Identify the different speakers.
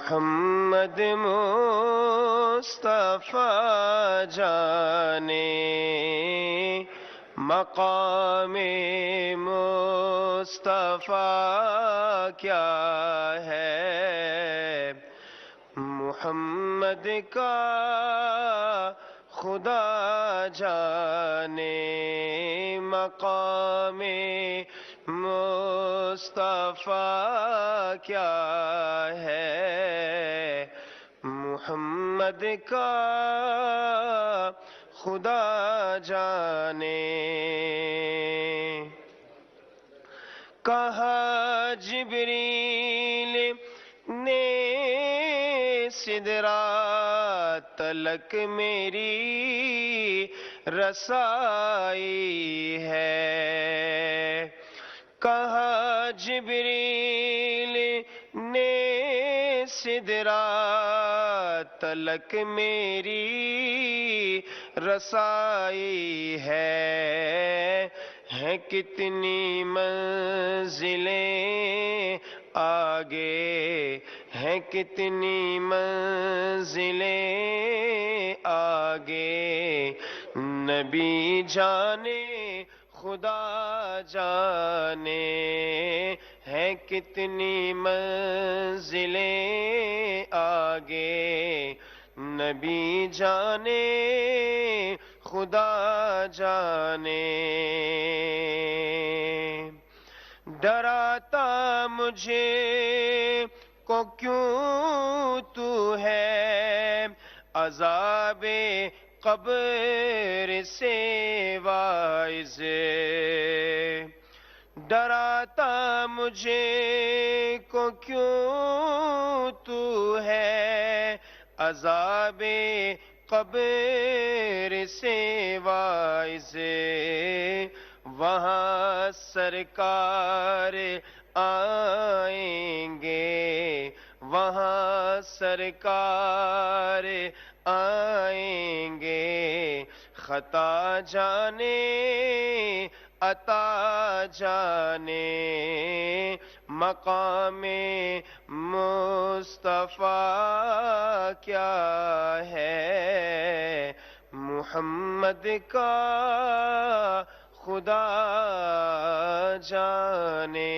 Speaker 1: محمد مصطفیٰ جانے مقام مصطفیٰ کیا ہے، محمد کا خدا جانے مقام مصطفیٰ کیا ہے، محمد کا خدا جانے۔ کہا جبریل نے سدرات تلک میری رسائی ہے، کہا جبریل نے سدرات تلک میری رسائی ہے، ہیں کتنی منزلیں آگے، ہیں کتنی منزلیں آگے، نبی جانے خدا جانے، ہیں کتنی منزلیں آگے، نبی جانے خدا جانے۔ ڈراتا مجھے کو کیوں تو ہے، عذاب قبر سے واعظ، ڈراتا مجھے کو کیوں تو ہے، عذاب قبر سے واعظ، وہاں سرکار آئیں گے، وہاں سرکار آئیں گے، خطا جانے عطا جانے، مقام مصطفیٰ کیا ہے، محمد کا خدا جانے۔